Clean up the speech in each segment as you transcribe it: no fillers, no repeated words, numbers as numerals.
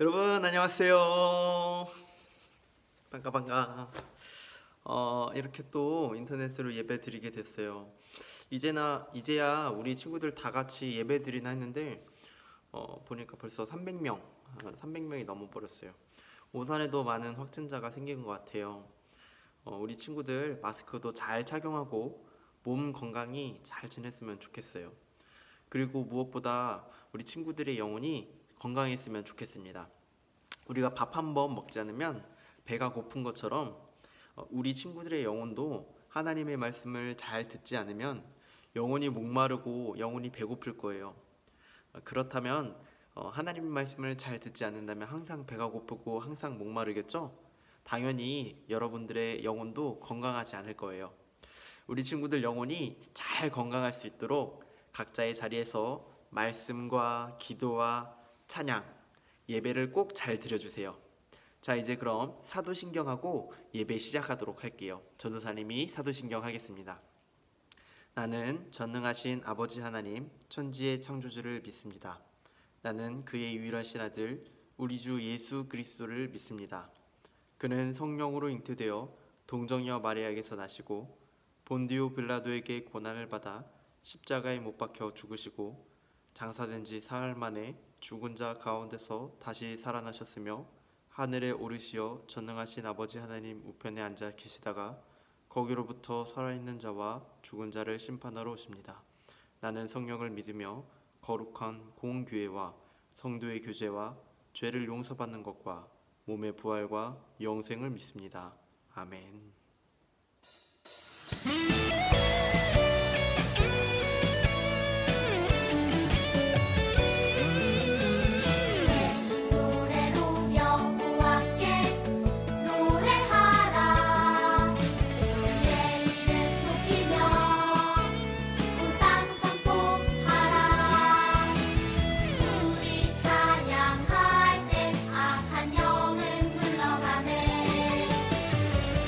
여러분 안녕하세요. 반가. 이렇게 또 인터넷으로 예배 드리게 됐어요. 이제야 우리 친구들 다 같이 예배 드리나 했는데 보니까 벌써 300명이 넘어버렸어요. 오산에도 많은 확진자가 생긴 것 같아요. 우리 친구들 마스크도 잘 착용하고 몸 건강히 잘 지냈으면 좋겠어요. 그리고 무엇보다 우리 친구들의 영혼이 건강했으면 좋겠습니다. 우리가 밥 한 번 먹지 않으면 배가 고픈 것처럼 우리 친구들의 영혼도 하나님의 말씀을 잘 듣지 않으면 영혼이 목마르고 영혼이 배고플 거예요. 그렇다면 하나님의 말씀을 잘 듣지 않는다면 항상 배가 고프고 항상 목마르겠죠? 당연히 여러분들의 영혼도 건강하지 않을 거예요. 우리 친구들 영혼이 잘 건강할 수 있도록 각자의 자리에서 말씀과 기도와 찬양, 예배를 꼭 잘 드려주세요. 자, 이제 그럼 사도신경하고 예배 시작하도록 할게요. 전도사님이 사도신경 하겠습니다. 나는 전능하신 아버지 하나님, 천지의 창조주를 믿습니다. 나는 그의 유일하신 아들, 우리 주 예수 그리스도를 믿습니다. 그는 성령으로 잉태되어 동정녀 마리아에게서 나시고 본디오 빌라도에게 고난을 받아 십자가에 못 박혀 죽으시고 장사된 지 사흘 만에 죽은 자 가운데서 다시 살아나셨으며 하늘에 오르시어 전능하신 아버지 하나님 우편에 앉아 계시다가 거기로부터 살아있는 자와 죽은 자를 심판하러 오십니다. 나는 성령을 믿으며 거룩한 공교회와 성도의 교제와 죄를 용서받는 것과 몸의 부활과 영생을 믿습니다. 아멘.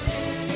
주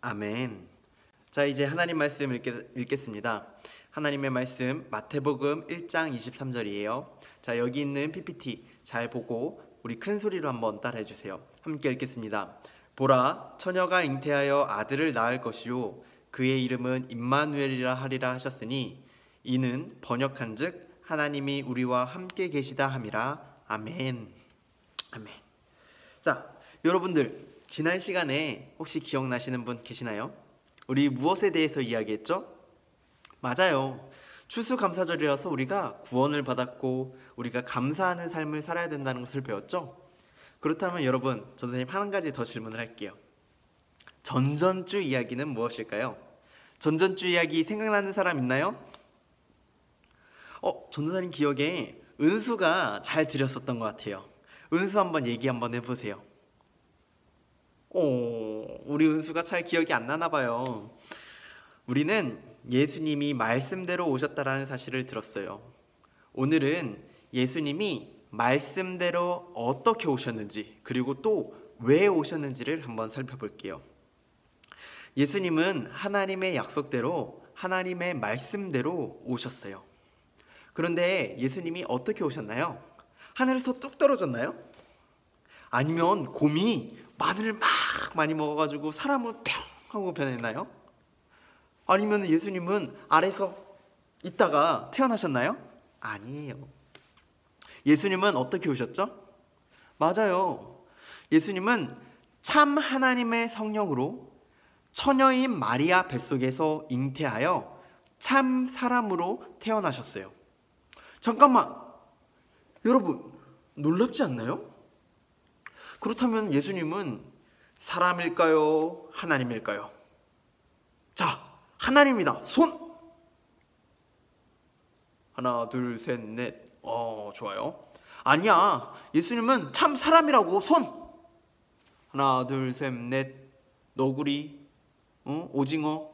아멘. 자, 이제 하나님 말씀 읽겠습니다. 하나님의 말씀 마태복음 1장 23절이에요. 자, 여기 있는 PPT 잘 보고 우리 큰 소리로 한번 따라해 주세요. 함께 읽겠습니다. 보라, 처녀가 잉태하여 아들을 낳을 것이요 그의 이름은 임마누엘이라 하리라 하셨으니 이는 번역한즉 하나님이 우리와 함께 계시다 함이라. 아멘. 아멘. 자, 여러분들 지난 시간에 혹시 기억나시는 분 계시나요? 우리 무엇에 대해서 이야기했죠? 맞아요. 추수감사절이라서 우리가 구원을 받았고 우리가 감사하는 삶을 살아야 된다는 것을 배웠죠? 그렇다면 여러분, 저 선생님 한 가지 더 질문을 할게요. 전전주 이야기는 무엇일까요? 전전주 이야기 생각나는 사람 있나요? 전도사님 기억에 은수가 잘 드렸었던 것 같아요. 은수 한번 얘기 한번 해보세요. 우리 은수가 잘 기억이 안 나나 봐요. 우리는 예수님이 말씀대로 오셨다라는 사실을 들었어요. 오늘은 예수님이 말씀대로 어떻게 오셨는지 그리고 또 왜 오셨는지를 한번 살펴볼게요. 예수님은 하나님의 약속대로 하나님의 말씀대로 오셨어요. 그런데 예수님이 어떻게 오셨나요? 하늘에서 뚝 떨어졌나요? 아니면 곰이 마늘을 막 많이 먹어가지고 사람을 뿅 하고 변했나요? 아니면 예수님은 아래서 있다가 태어나셨나요? 아니에요. 예수님은 어떻게 오셨죠? 맞아요. 예수님은 참 하나님의 성령으로 처녀인 마리아 뱃속에서 잉태하여 참 사람으로 태어나셨어요. 잠깐만, 여러분 놀랍지 않나요? 그렇다면 예수님은 사람일까요? 하나님일까요? 자, 하나님이다. 손! 하나, 둘, 셋, 넷. 좋아요. 아니야, 예수님은 참 사람이라고. 손! 하나, 둘, 셋, 넷. 너구리, 오징어.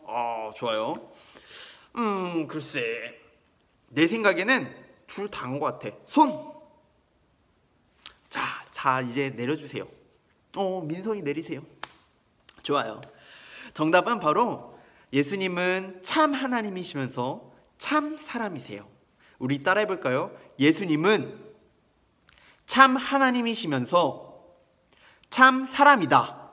좋아요. 글쎄, 내 생각에는 둘 다인 것 같아. 손! 자, 이제 내려주세요. 민성이 내리세요. 좋아요. 정답은 바로 예수님은 참 하나님이시면서 참 사람이세요. 우리 따라해 볼까요? 예수님은 참 하나님이시면서 참 사람이다.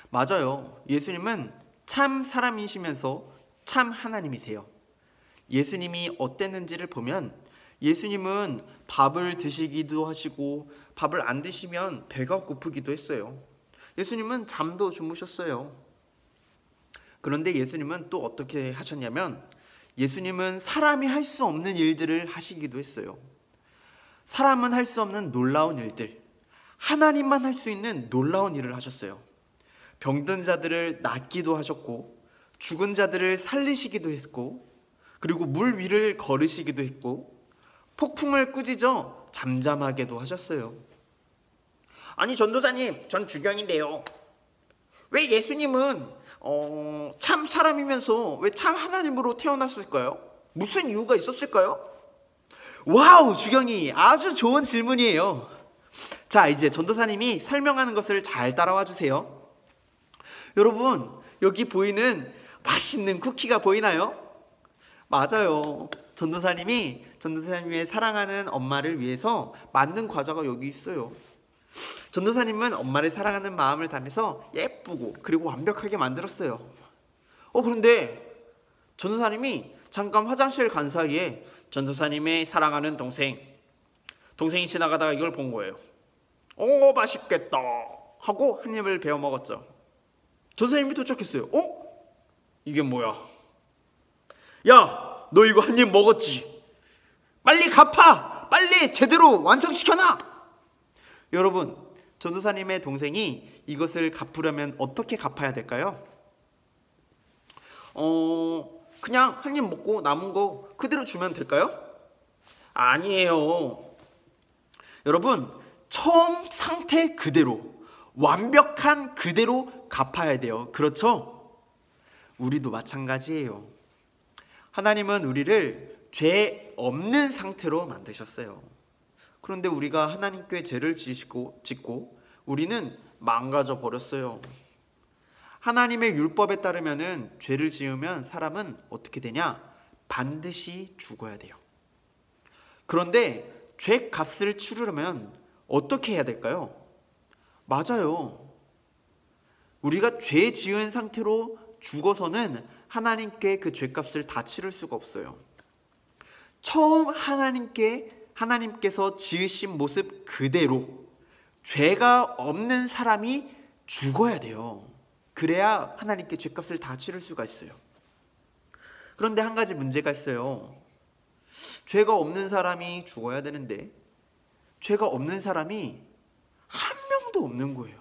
맞아요. 예수님은 참 사람이시면서 참 하나님이세요. 예수님이 어땠는지를 보면 예수님은 밥을 드시기도 하시고 밥을 안 드시면 배가 고프기도 했어요. 예수님은 잠도 주무셨어요. 그런데 예수님은 또 어떻게 하셨냐면 예수님은 사람이 할 수 없는 일들을 하시기도 했어요. 사람은 할 수 없는 놀라운 일들, 하나님만 할 수 있는 놀라운 일을 하셨어요. 병든 자들을 낫기도 하셨고 죽은 자들을 살리시기도 했고 그리고 물 위를 걸으시기도 했고 폭풍을 꾸짖어 잠잠하게도 하셨어요. 아니 전도사님, 전 주경인데요. 왜 예수님은 참 사람이면서 왜 참 하나님으로 태어났을까요? 무슨 이유가 있었을까요? 와우, 주경이 아주 좋은 질문이에요. 자, 이제 전도사님이 설명하는 것을 잘 따라와 주세요. 여러분, 여기 보이는 맛있는 쿠키가 보이나요? 맞아요. 전도사님의 사랑하는 엄마를 위해서 만든 과자가 여기 있어요. 전도사님은 엄마를 사랑하는 마음을 담아서 예쁘고 그리고 완벽하게 만들었어요. 그런데 전도사님이 잠깐 화장실 간 사이에 전도사님의 사랑하는 동생이 지나가다가 이걸 본 거예요. 맛있겠다 하고 한 입을 베어 먹었죠. 전도사님이 도착했어요. 이게 뭐야? 야, 너 이거 한 입 먹었지? 빨리 갚아! 빨리 제대로 완성시켜놔! 여러분, 전도사님의 동생이 이것을 갚으려면 어떻게 갚아야 될까요? 그냥 한 입 먹고 남은 거 그대로 주면 될까요? 아니에요. 여러분, 처음 상태 그대로, 완벽한 그대로 갚아야 돼요. 그렇죠? 우리도 마찬가지예요. 하나님은 우리를 죄 없는 상태로 만드셨어요. 그런데 우리가 하나님께 죄를 짓고 우리는 망가져 버렸어요. 하나님의 율법에 따르면은 죄를 지으면 사람은 어떻게 되냐? 반드시 죽어야 돼요. 그런데 죄 값을 치르려면 어떻게 해야 될까요? 맞아요. 우리가 죄 지은 상태로 죽어서는 하나님께 그 죄값을 다 치를 수가 없어요. 처음 하나님께서 지으신 모습 그대로 죄가 없는 사람이 죽어야 돼요. 그래야 하나님께 죄값을 다 치를 수가 있어요. 그런데 한 가지 문제가 있어요. 죄가 없는 사람이 죽어야 되는데 죄가 없는 사람이 한 명도 없는 거예요.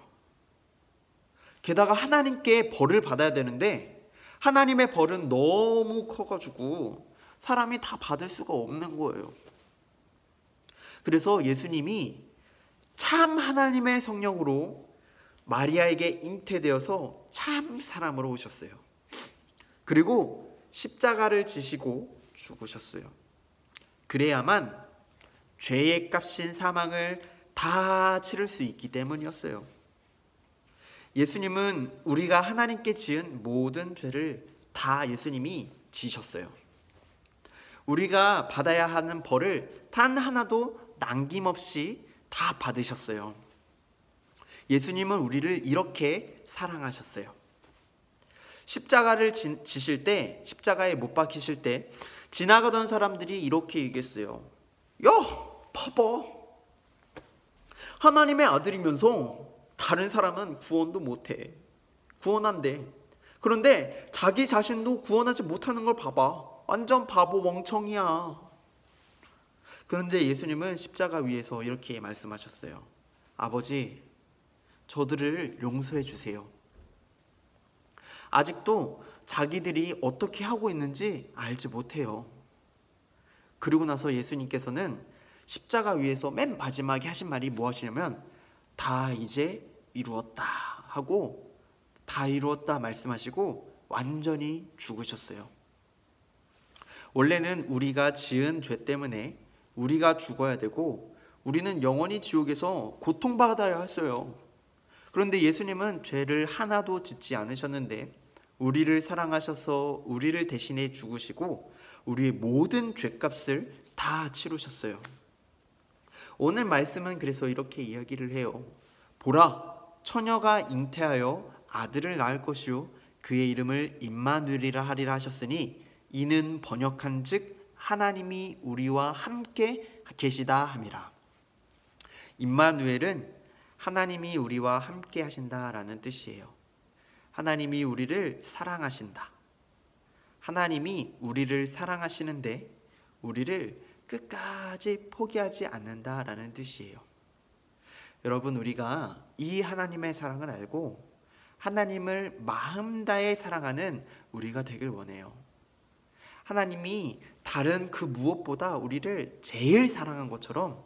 게다가 하나님께 벌을 받아야 되는데 하나님의 벌은 너무 커가지고 사람이 다 받을 수가 없는 거예요. 그래서 예수님이 참 하나님의 성령으로 마리아에게 잉태되어서 참 사람으로 오셨어요. 그리고 십자가를 지시고 죽으셨어요. 그래야만 죄의 값인 사망을 다 치를 수 있기 때문이었어요. 예수님은 우리가 하나님께 지은 모든 죄를 다 예수님이 지셨어요. 우리가 받아야 하는 벌을 단 하나도 남김없이 다 받으셨어요. 예수님은 우리를 이렇게 사랑하셨어요. 십자가를 지실 때, 십자가에 못 박히실 때 지나가던 사람들이 이렇게 얘기했어요. 야, 봐봐. 하나님의 아들이면서 다른 사람은 구원도 못해. 구원한대. 그런데 자기 자신도 구원하지 못하는 걸 봐봐. 완전 바보 멍청이야. 그런데 예수님은 십자가 위에서 이렇게 말씀하셨어요. 아버지, 저들을 용서해 주세요. 아직도 자기들이 어떻게 하고 있는지 알지 못해요. 그리고 나서 예수님께서는 십자가 위에서 맨 마지막에 하신 말이 무엇이냐면 다 이제 이루었다 하고 다 이루었다 말씀하시고 완전히 죽으셨어요. 원래는 우리가 지은 죄 때문에 우리가 죽어야 되고 우리는 영원히 지옥에서 고통받아야 했어요. 그런데 예수님은 죄를 하나도 짓지 않으셨는데 우리를 사랑하셔서 우리를 대신해 죽으시고 우리의 모든 죄값을 다 치르셨어요. 오늘 말씀은 그래서 이렇게 이야기를 해요. 보라, 처녀가 잉태하여 아들을 낳을 것이요 그의 이름을 임마누엘이라 하리라 하셨으니 이는 번역한즉 하나님이 우리와 함께 계시다 함이라. 임마누엘은 하나님이 우리와 함께 하신다라는 뜻이에요. 하나님이 우리를 사랑하신다. 하나님이 우리를 사랑하시는데 우리를 끝까지 포기하지 않는다라는 뜻이에요. 여러분, 우리가 이 하나님의 사랑을 알고 하나님을 마음 다해 사랑하는 우리가 되길 원해요. 하나님이 다른 그 무엇보다 우리를 제일 사랑한 것처럼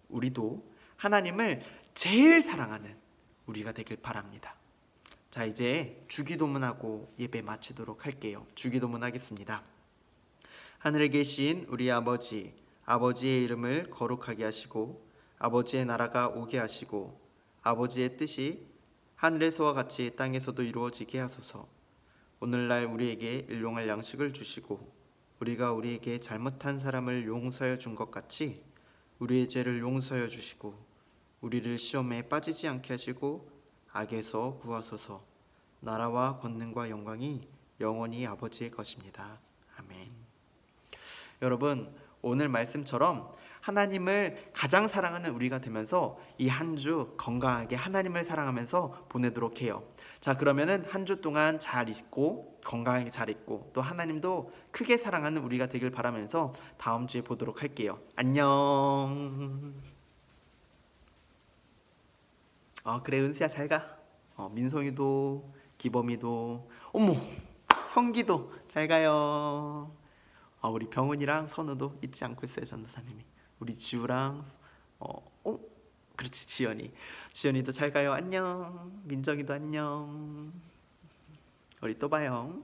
우리도 하나님을 제일 사랑하는 우리가 되길 바랍니다. 자, 이제 주기도문하고 예배 마치도록 할게요. 주기도문 하겠습니다. 하늘에 계신 우리 아버지, 아버지의 이름을 거룩하게 하시고 아버지의 나라가 오게 하시고 아버지의 뜻이 하늘에서와 같이 땅에서도 이루어지게 하소서. 오늘날 우리에게 일용할 양식을 주시고 우리가 우리에게 잘못한 사람을 용서하여 준 것 같이 우리의 죄를 용서하여 주시고 우리를 시험에 빠지지 않게 하시고 악에서 구하소서. 나라와 권능과 영광이 영원히 아버지의 것입니다. 아멘. 여러분, 오늘 말씀처럼 하나님을 가장 사랑하는 우리가 되면서 이 한 주 건강하게 하나님을 사랑하면서 보내도록 해요. 자, 그러면은 한 주 동안 잘 있고 건강하게 잘 있고 또 하나님도 크게 사랑하는 우리가 되길 바라면서 다음 주에 보도록 할게요. 안녕. 그래, 은수야 잘 가. 민성이도 기범이도 어머 형기도 잘 가요. 우리 병훈이랑 선우도 잊지 않고 있어요. 전도사님이. 우리 지우랑 그렇지, 지연이도 잘 가요. 안녕. 민정이도 안녕. 우리 또 봐요.